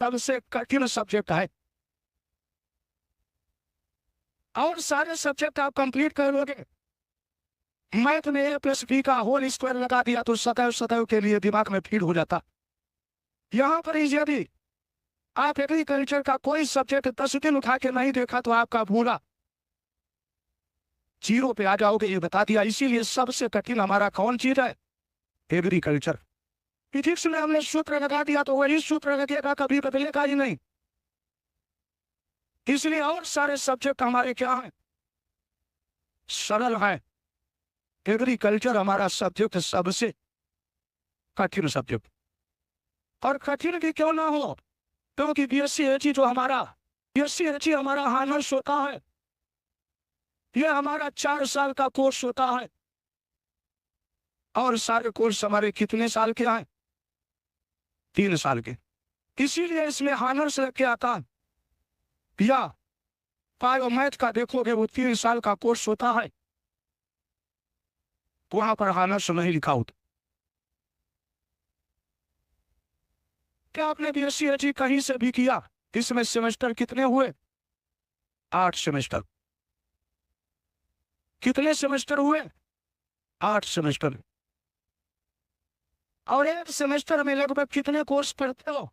सबसे कठिन सब्जेक्ट है। और सारे सब्जेक्ट आप कंप्लीट कर लोगे। मैथ में a+b का होल स्क्वायर लगा दिया तो सदैव सदैव के लिए दिमाग में फीड हो जाता। यहाँ पर यदि आप एग्रीकल्चर का कोई सब्जेक्ट 10 दिन उठा के नहीं देखा तो आपका पूरा जीरो पे आ जाओगे, ये बता दिया। इसीलिए सबसे कठिन हमारा कौन चीज है? एग्रीकल्चर। फिजिक्स में हमने सूत्र लगा दिया तो वही सूत्र लगेगा, कभी बदलेगा ही नहीं। इसलिए और सारे सब्जेक्ट हमारे क्या हैं? सरल हैं। एग्रीकल्चर हमारा सब्जेक्ट सबसे कठिन सब्जेक्ट। और कठिन भी क्यों ना हो, क्योंकि बीएससी जो हमारा बीएससी हमारा हानर्स होता है। यह हमारा 4 साल का कोर्स होता है। और सारे कोर्स हमारे कितने साल के हैं? 3 साल के। इसीलिए इसमें हानर्स लग के आता है। या बायोमैथ का देखोगे वो 3 साल का कोर्स होता है, वहां पर हानर्स नहीं लिखा होता। क्या आपने बीएससी कहीं से भी किया? इसमें सेमेस्टर कितने हुए? 8 सेमेस्टर। कितने सेमेस्टर हुए? 8 सेमेस्टर। और एक सेमेस्टर में लगभग कितने कोर्स पढ़ते हो?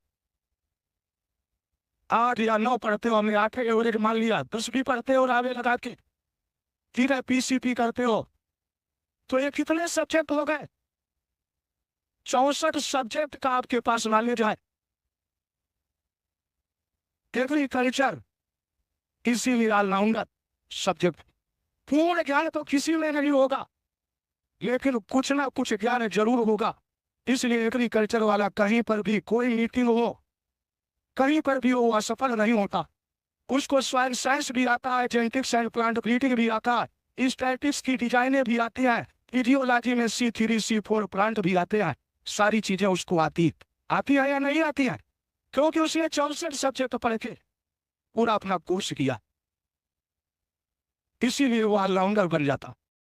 8 या 9 पढ़ते हो। हमने 8 एवरेज मान लिया, 10 भी पढ़ते हो और आगे लगा के ठीक है पीसीपी करते हो, तो ये कितने सब्जेक्ट हो गए? 64 सब्जेक्ट का आपके पास नॉलेज है एग्रीकल्चर। इसीलिए ऑलराउंडर सब्जेक्ट। पूर्ण ज्ञान तो किसी में नहीं होगा, लेकिन कुछ ना कुछ ज्ञान जरूर होगा। इसलिए एग्रीकल्चर वाला कहीं पर भी कोई मीटिंग हो, कहीं पर भी वो असफल नहीं होता। उसको सॉइल साइंस भी आता है, जेनेटिक्स एंड प्लांट ब्रीडिंग भी आता है, स्टैटिस्टिक्स की डिजाइनें भी आती हैं, इडियोलॉजी में C3 C4 प्लांट भी आते हैं। सारी चीजें उसको आती है या नहीं आती है? क्योंकि उसने 64 सब्जेक्ट पढ़ के पूरा अपना कोर्स किया, इसीलिए वो ऑलराउंडर बन जाता।